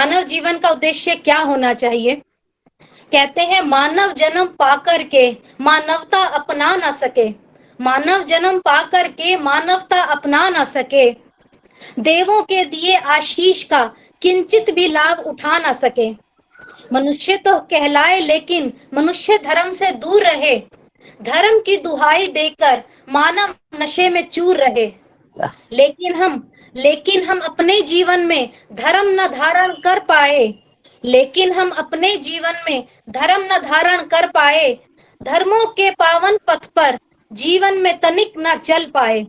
मानव जीवन का उद्देश्य क्या होना चाहिए? कहते हैं मानव जन्म पाकर के मानवता अपना ना सके, मानव जन्म पाकर के मानवता अपना ना सके, देवों के दिए आशीष का किंचित भी लाभ उठा ना सके। मनुष्य तो कहलाए लेकिन मनुष्य धर्म से दूर रहे, धर्म की दुहाई देकर मानव नशे में चूर रहे। लेकिन हम अपने जीवन में धर्म न धारण कर पाए, लेकिन हम अपने जीवन में धर्म न धारण कर पाए, धर्मों के पावन पथ पर जीवन में तनिक न चल पाए।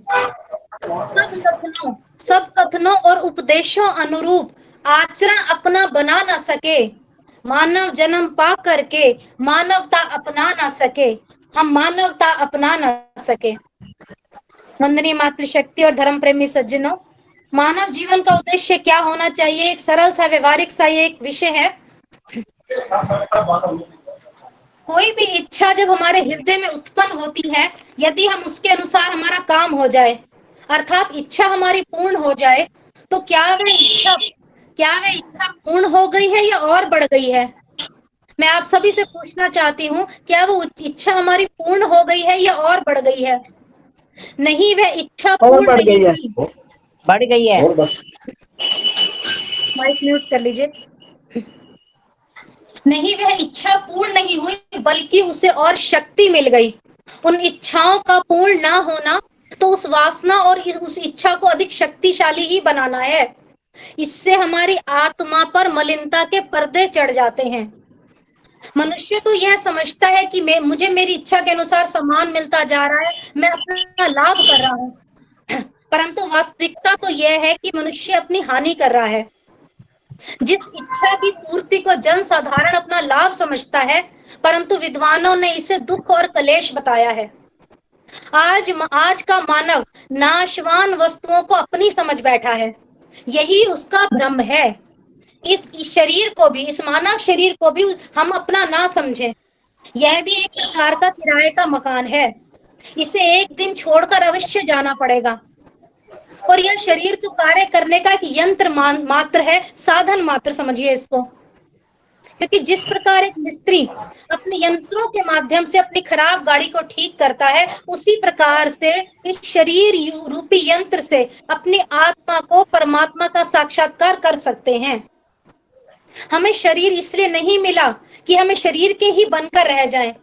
सब कथनों और उपदेशों अनुरूप आचरण अपना बना ना सके, मानव जन्म पा करके मानवता अपना ना सके, हम मानवता अपना ना सके। वंदनीय मातृशक्ति और धर्म प्रेमी सज्जनों, मानव जीवन का उद्देश्य क्या होना चाहिए, एक सरल सा व्यवहारिक सा ये एक विषय है। कोई भी इच्छा जब हमारे हृदय में उत्पन्न होती है, यदि हम उसके अनुसार हमारा काम हो जाए, अर्थात इच्छा हमारी पूर्ण हो जाए, तो क्या वह इच्छा पूर्ण हो गई है या और बढ़ गई है? मैं आप सभी से पूछना चाहती हूँ, क्या वो इच्छा हमारी पूर्ण हो गई है या और बढ़ गई है? नहीं, वह इच्छा और पूर्ण बढ़ नहीं गई है। हुई। बढ़ गई है। माइक म्यूट कर लीजिए। नहीं, वह इच्छा पूर्ण नहीं हुई, बल्कि उसे और शक्ति मिल गई। उन इच्छाओं का पूर्ण ना होना तो उस वासना और उस इच्छा को अधिक शक्तिशाली ही बनाना है। इससे हमारी आत्मा पर मलिनता के पर्दे चढ़ जाते हैं। मनुष्य तो यह समझता है कि मुझे मेरी इच्छा के अनुसार सामान मिलता जा रहा है, मैं अपना लाभ कर रहा हूँ। परंतु वास्तविकता तो यह है कि मनुष्य अपनी हानि कर रहा है। जिस इच्छा की पूर्ति को जन साधारण अपना लाभ समझता है, परंतु विद्वानों ने इसे दुख और कलेश बताया है। आज का मानव नाशवान वस्तुओं को अपनी समझ बैठा है, यही उसका भ्रम है। इस मानव शरीर को भी हम अपना ना समझें। यह भी एक प्रकार का किराए का मकान है, इसे एक दिन छोड़कर अवश्य जाना पड़ेगा। और यह शरीर तो कार्य करने का एक यंत्र मात्र है, साधन मात्र समझिए इसको। क्योंकि जिस प्रकार एक मिस्त्री अपने यंत्रों के माध्यम से अपनी खराब गाड़ी को ठीक करता है, उसी प्रकार से इस शरीर रूपी यंत्र से अपनी आत्मा को परमात्मा का साक्षात्कार कर सकते हैं। हमें शरीर इसलिए नहीं मिला कि हमें शरीर के ही बनकर रह जाएं।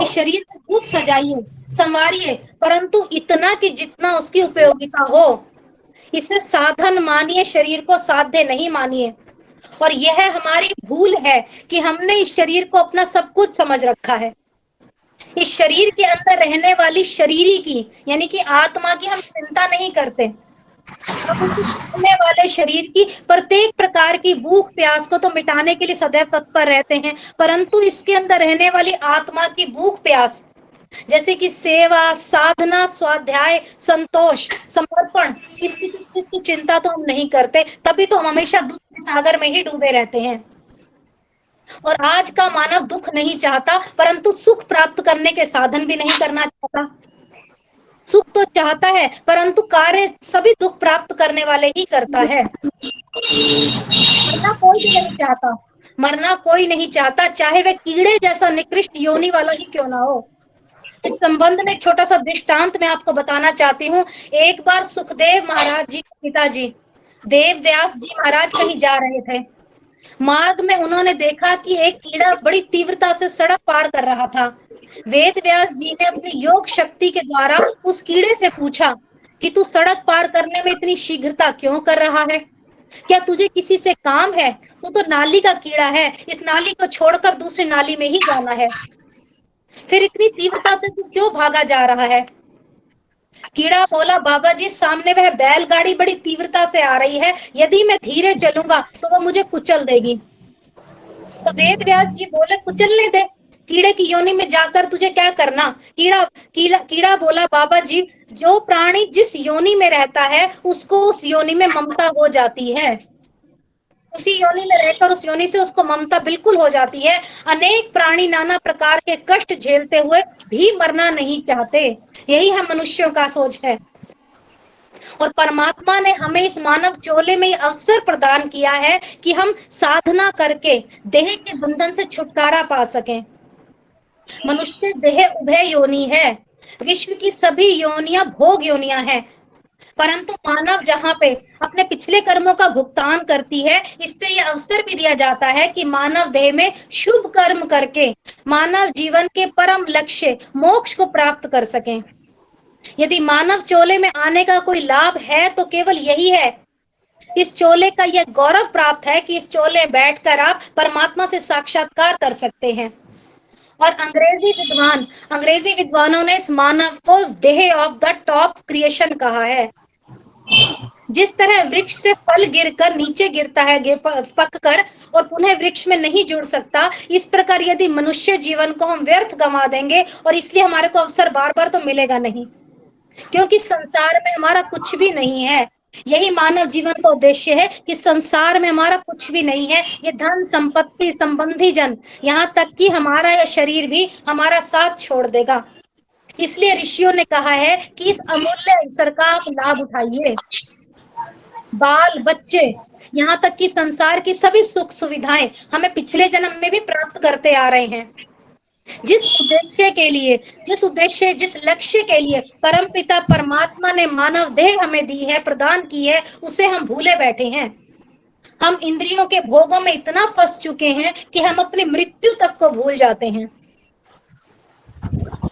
इस शरीर को खूब सजाइए, संवारिए, परंतु इतना कि जितना उसकी उपयोगिता हो। इसे साधन मानिए, शरीर को साध्य नहीं मानिए। और यह हमारी भूल है कि हमने इस शरीर को अपना सब कुछ समझ रखा है। इस शरीर के अंदर रहने वाली शरीरी की यानी कि आत्मा की हम चिंता नहीं करते। हम उस दिखने वाले शरीर की प्रत्येक प्रकार की भूख प्यास को तो मिटाने के लिए सदैव तत्पर रहते हैं, परंतु इसके अंदर रहने वाली आत्मा की भूख प्यास, जैसे कि सेवा, साधना, स्वाध्याय, संतोष, समर्पण, इस किसी चीज की चिंता तो हम नहीं करते। तभी तो हम हमेशा दुख के सागर में ही डूबे रहते हैं। और आज का मानव दुख नहीं चाहता, परंतु सुख प्राप्त करने के साधन भी नहीं करना चाहता। सुख तो चाहता है, परंतु कार्य सभी दुख प्राप्त करने वाले ही करता है। मरना कोई भी नहीं चाहता, मरना कोई नहीं चाहता, चाहे वह कीड़े जैसा निकृष्ट योनि वाला ही क्यों ना हो। इस संबंध में एक छोटा सा दृष्टांत मैं आपको बताना चाहती हूँ। एक बार सुखदेव महाराज जी के पिताजी देव व्यास जी महाराज कहीं जा रहे थे। मार्ग में उन्होंने देखा कि एक कीड़ा बड़ी तीव्रता से सड़क पार कर रहा था। वेद व्यास जी ने अपनी योग शक्ति के द्वारा उस कीड़े से पूछा कि तू सड़क पार करने में इतनी शीघ्रता क्यों कर रहा है? क्या तुझे किसी से काम है? तू तो नाली का कीड़ा है, इस नाली को छोड़कर दूसरी नाली में ही जाना है। फिर इतनी तीव्रता से तू क्यों भागा जा रहा है? कीड़ा बोला, बाबा जी सामने वह बैलगाड़ी बड़ी तीव्रता से आ रही है, यदि मैं धीरे चलूंगा तो वो मुझे कुचल देगी। तो वेद व्यास जी बोले, कुचलने दे, कीड़े की योनि में जाकर तुझे क्या करना? कीड़ा बोला, बाबा जी जो प्राणी जिस योनि में रहता है उसको उस योनि में ममता हो जाती है। उसी योनि में रहकर उस योनि से उसको ममता बिल्कुल हो जाती है। अनेक प्राणी नाना प्रकार के कष्ट झेलते हुए भी मरना नहीं चाहते। यही हम मनुष्यों का सोच है। और परमात्मा ने हमें इस मानव चोले में ये अवसर प्रदान किया है कि हम साधना करके देह के बंधन से छुटकारा पा सकें। मनुष्य देह उभय योनि है, विश्व की सभी योनियां भोग योनियां हैं, परंतु मानव जहां पे अपने पिछले कर्मों का भुगतान करती है, इससे यह अवसर भी दिया जाता है कि मानव देह में शुभ कर्म करके मानव जीवन के परम लक्ष्य मोक्ष को प्राप्त कर सकें। यदि मानव चोले में आने का कोई लाभ है तो केवल यही है। इस चोले का यह गौरव प्राप्त है कि इस चोले में बैठकर आप परमात्मा से साक्षात्कार कर सकते हैं। और अंग्रेजी विद्वानों ने इस मानव को देह ऑफ द टॉप क्रिएशन कहा है। जिस तरह वृक्ष से फल गिरकर नीचे गिरता है, पककर, और पुनः वृक्ष में नहीं जुड़ सकता, इस प्रकार यदि मनुष्य जीवन को हम व्यर्थ गंवा देंगे, और इसलिए हमारे को अवसर बार बार तो मिलेगा नहीं, क्योंकि संसार में हमारा कुछ भी नहीं है। यही मानव जीवन का उद्देश्य है कि संसार में हमारा कुछ भी नहीं है। ये धन संपत्ति संबंधी जन, यहाँ तक कि हमारा यह शरीर भी हमारा साथ छोड़ देगा। इसलिए ऋषियों ने कहा है कि इस अमूल्य अवसर का आप लाभ उठाइए। बाल बच्चे, यहाँ तक कि संसार की सभी सुख सुविधाएं हमें पिछले जन्म में भी प्राप्त करते आ रहे हैं। जिस उद्देश्य जिस लक्ष्य के लिए परमपिता परमात्मा ने मानव देह हमें दी है, प्रदान की है, उसे हम भूले बैठे हैं। हम इंद्रियों के भोगों में इतना फंस चुके हैं कि हम अपनी मृत्यु तक को भूल जाते हैं।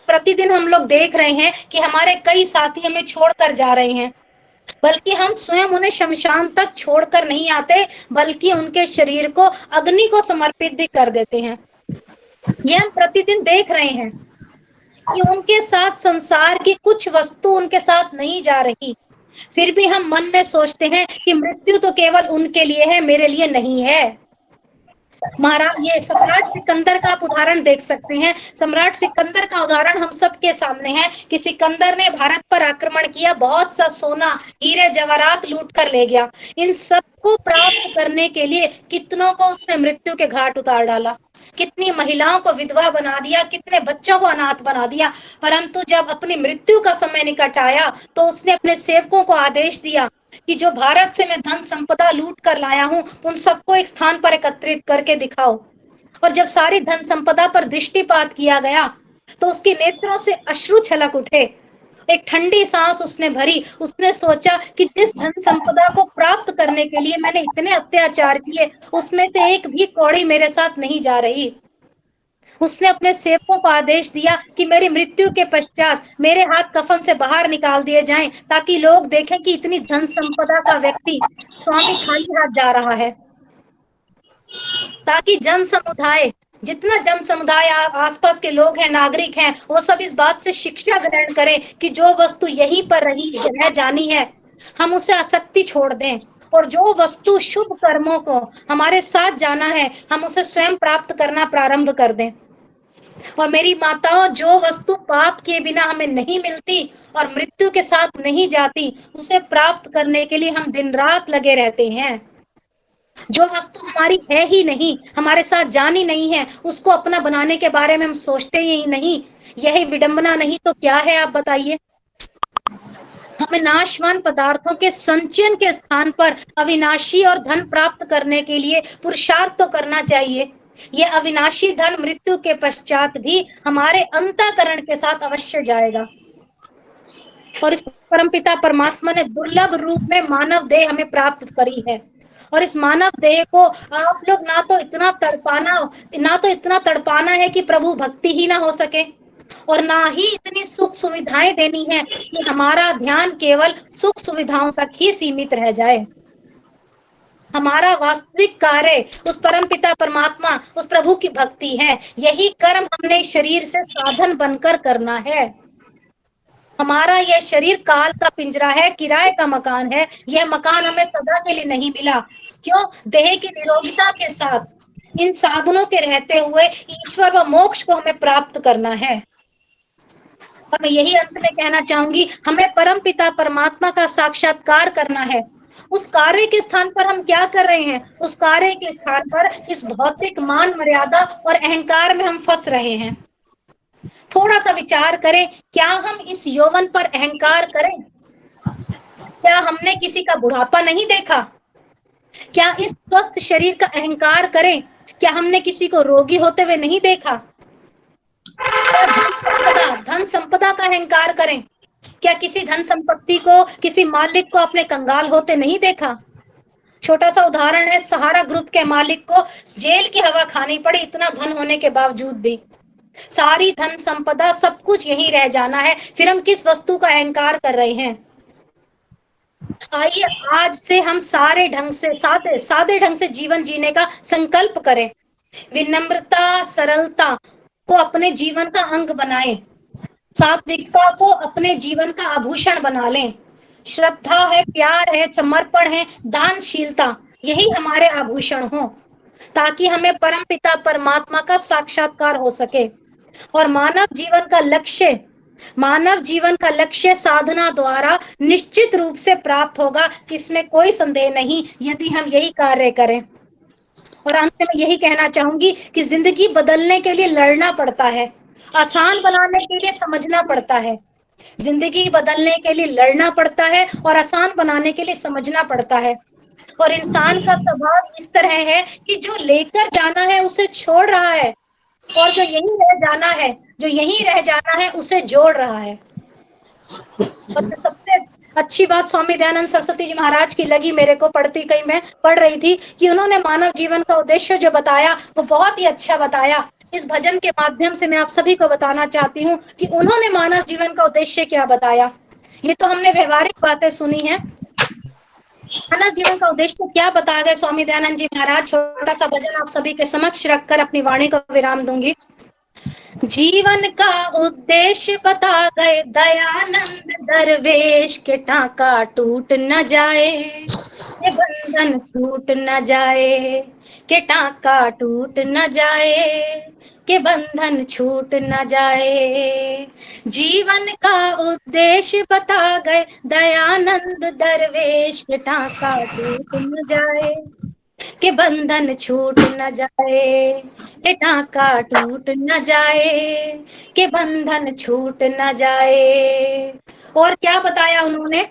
प्रतिदिन हम लोग देख रहे हैं कि हमारे कई साथी हमें छोड़कर जा रहे हैं, बल्कि हम स्वयं उन्हें शमशान तक छोड़कर नहीं आते, बल्कि उनके शरीर को अग्नि को समर्पित भी कर देते हैं। ये हम प्रतिदिन देख रहे हैं कि उनके साथ संसार की कुछ वस्तु उनके साथ नहीं जा रही, फिर भी हम मन में सोचते हैं कि मृत्यु तो केवल उनके लिए है, मेरे लिए नहीं है। महाराज, ये सम्राट सिकंदर का आप उदाहरण देख सकते हैं। सम्राट सिकंदर का उदाहरण हम सबके सामने है कि सिकंदर ने भारत पर आक्रमण किया, बहुत सा सोना हीरे जवाहरात लूट कर ले गया। इन सबको प्राप्त करने के लिए कितनों को उसने मृत्यु के घाट उतार डाला, कितनी महिलाओं को विधवा बना दिया, कितने बच्चों को अनाथ बना दिया। परंतु जब अपनी मृत्यु का समय निकट आया तो उसने अपने सेवकों को आदेश दिया कि जो भारत से मैं धन संपदा लूट कर लाया हूं, उन सबको एक स्थान पर एकत्रित करके दिखाओ। और जब सारी धन संपदा पर दृष्टिपात किया गया तो उसके नेत्रों से अश्रु छलक उठे। एक ठंडी सांस उसने भरी। उसने सोचा कि जिस धन संपदा को प्राप्त करने के लिए मैंने इतने अत्याचार किए, उसमें से एक भी कौड़ी मेरे साथ नहीं जा रही। उसने अपने सेवकों को आदेश दिया कि मेरी मृत्यु के पश्चात मेरे हाथ कफन से बाहर निकाल दिए जाएं, ताकि लोग देखें कि इतनी धन संपदा का व्यक्ति स्वामी खाली हाथ जा रहा है, ताकि जितना जन समुदाय आसपास के लोग हैं, नागरिक हैं, वो सब इस बात से शिक्षा ग्रहण करें कि जो वस्तु यहीं पर रह जानी है, हम उसे आसक्ति छोड़ दें, और जो वस्तु शुभ कर्मों को हमारे साथ जाना है, हम उसे स्वयं प्राप्त करना प्रारंभ कर दें। और मेरी माताओं, जो वस्तु पाप के बिना हमें नहीं मिलती और मृत्यु के साथ नहीं जाती, उसे प्राप्त करने के लिए हम दिन रात लगे रहते हैं। जो वस्तु हमारी है ही नहीं, हमारे साथ जानी नहीं है, उसको अपना बनाने के बारे में हम सोचते ही नहीं। यही विडंबना नहीं तो क्या है, आप बताइए। हमें नाशवान पदार्थों के संचयन के स्थान पर अविनाशी और धन प्राप्त करने के लिए पुरुषार्थ तो करना चाहिए। यह अविनाशी धन मृत्यु के पश्चात भी हमारे अंतःकरण के साथ अवश्य जाएगा। और इस परमपिता परमात्मा ने दुर्लभ रूप में मानव देह हमें प्राप्त करी है। और इस मानव देह को आप लोग ना तो इतना तड़पाना है कि प्रभु भक्ति ही ना हो सके, और ना ही इतनी सुख सुविधाएं देनी है कि हमारा ध्यान केवल सुख सुविधाओं तक ही सीमित रह जाए। हमारा वास्तविक कार्य उस परमपिता परमात्मा, उस प्रभु की भक्ति है। यही कर्म हमने इस शरीर से साधन बनकर करना है। हमारा यह शरीर काल का पिंजरा है, किराए का मकान है। यह मकान हमें सदा के लिए नहीं मिला। क्यों? देह की निरोगिता के साथ इन साधनों के रहते हुए ईश्वर व मोक्ष को हमें प्राप्त करना है। और मैं यही अंत में कहना चाहूंगी, हमें परम पिता परमात्मा का साक्षात्कार करना है। उस कार्य के स्थान पर हम क्या कर रहे हैं? उस कार्य के स्थान पर इस भौतिक मान मर्यादा और अहंकार में हम फंस रहे हैं। थोड़ा सा विचार करें, क्या हम इस यौवन पर अहंकार करें? क्या हमने किसी का बुढ़ापा नहीं देखा? क्या इस स्वस्थ शरीर का अहंकार करें? क्या हमने किसी को रोगी होते हुए नहीं देखा? क्या धन संपदा का अहंकार करें? क्या किसी धन संपत्ति को, किसी मालिक को अपने कंगाल होते नहीं देखा? छोटा सा उदाहरण है, सहारा ग्रुप के मालिक को जेल की हवा खानी पड़ी, इतना धन होने के बावजूद भी। सारी धन संपदा सब कुछ यहीं रह जाना है, फिर हम किस वस्तु का अहंकार कर रहे हैं? आइए आज से हम सादे ढंग से जीवन जीने का संकल्प करें। विनम्रता, सरलता को अपने जीवन का अंग बनाएं। सात्विकता को अपने जीवन का आभूषण बना लें। श्रद्धा है, प्यार है, समर्पण है, दानशीलता, यही हमारे आभूषण हो, ताकि हमें परम पिता परमात्मा का साक्षात्कार हो सके। और मानव जीवन का लक्ष्य साधना द्वारा निश्चित रूप से प्राप्त होगा, इसमें कोई संदेह नहीं, यदि हम यही कार्य करें। और अंत में यही कहना चाहूंगी कि जिंदगी बदलने के लिए लड़ना पड़ता है, आसान बनाने के लिए समझना पड़ता है। जिंदगी बदलने के लिए लड़ना पड़ता है और आसान बनाने के लिए समझना पड़ता है। और इंसान का स्वभाव इस तरह है कि जो लेकर जाना है उसे छोड़ रहा है, और जो यहीं रह जाना है उसे जोड़ रहा है। और सबसे अच्छी बात स्वामी दयानंद सरस्वती जी महाराज की लगी मेरे को, कहीं मैं पढ़ रही थी कि उन्होंने मानव जीवन का उद्देश्य जो बताया वो बहुत ही अच्छा बताया। इस भजन के माध्यम से मैं आप सभी को बताना चाहती हूँ कि उन्होंने मानव जीवन का उद्देश्य क्या बताया। ये तो हमने व्यवहारिक बातें सुनी है, मानव जीवन का उद्देश्य क्या बताया गया स्वामी दयानंद जी महाराज। छोटा सा भजन आप सभी के समक्ष रखकर अपनी वाणी को विराम दूंगी। जीवन का उद्देश्य बता गए दयानंद दरवेश, के टाका टूट न जाए, के बंधन छूट न जाए, के टाका टूट न जाए, के बंधन छूट न जाए। जीवन का उद्देश्य बता गए दयानंद दरवेश, के टाका टूट न जाए, के बंधन छूट न जाए, के टाका टूट न जाए, के बंधन छूट न जाए। और क्या बताया उन्होंने?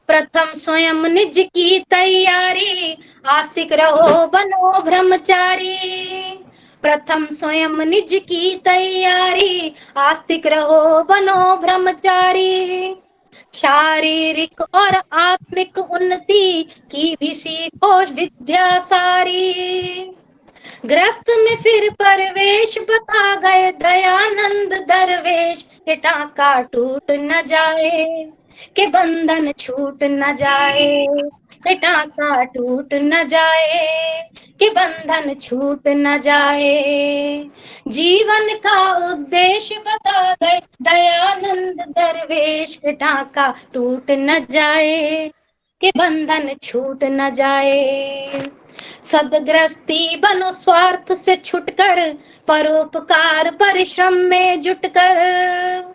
प्रथम स्वयं निज की तैयारी, आस्तिक रहो बनो ब्रह्मचारी। प्रथम स्वयं निज की तैयारी, आस्तिक रहो बनो ब्रह्मचारी। शारीरिक और आत्मिक उन्नति की भी सीखो विद्या सारी। ग्रस्त में फिर परवेश बता गए दयानंद दरवेश, के टाका टूट न जाए, के बंधन छूट न जाए, के टाका टूट न जाए, के बंधन छूट न जाए। जीवन का उद्देश्य बता गए दयानंद दरवेश, के टाका टूट न जाए, के बंधन छूट न जाए। सदग्रस्ती बनो स्वार्थ से छुटकर, परोपकार परिश्रम में जुटकर।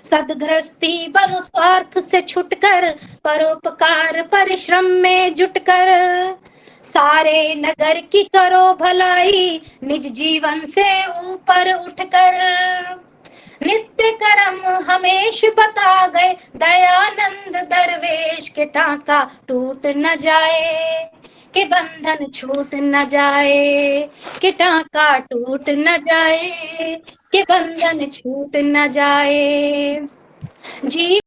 सदग्रस्ती बनो स्वार्थ से छुटकर, परोपकार परिश्रम में जुटकर। सारे नगर की करो भलाई, निज जीवन से ऊपर उठकर। नित्य कर्म हमेश बता गए दयानंद दरवेश, के टाका टूट न जाए, के बंधन छूट न जाए, के टाका टूट न जाए, के बंधन छूट न जाए। जी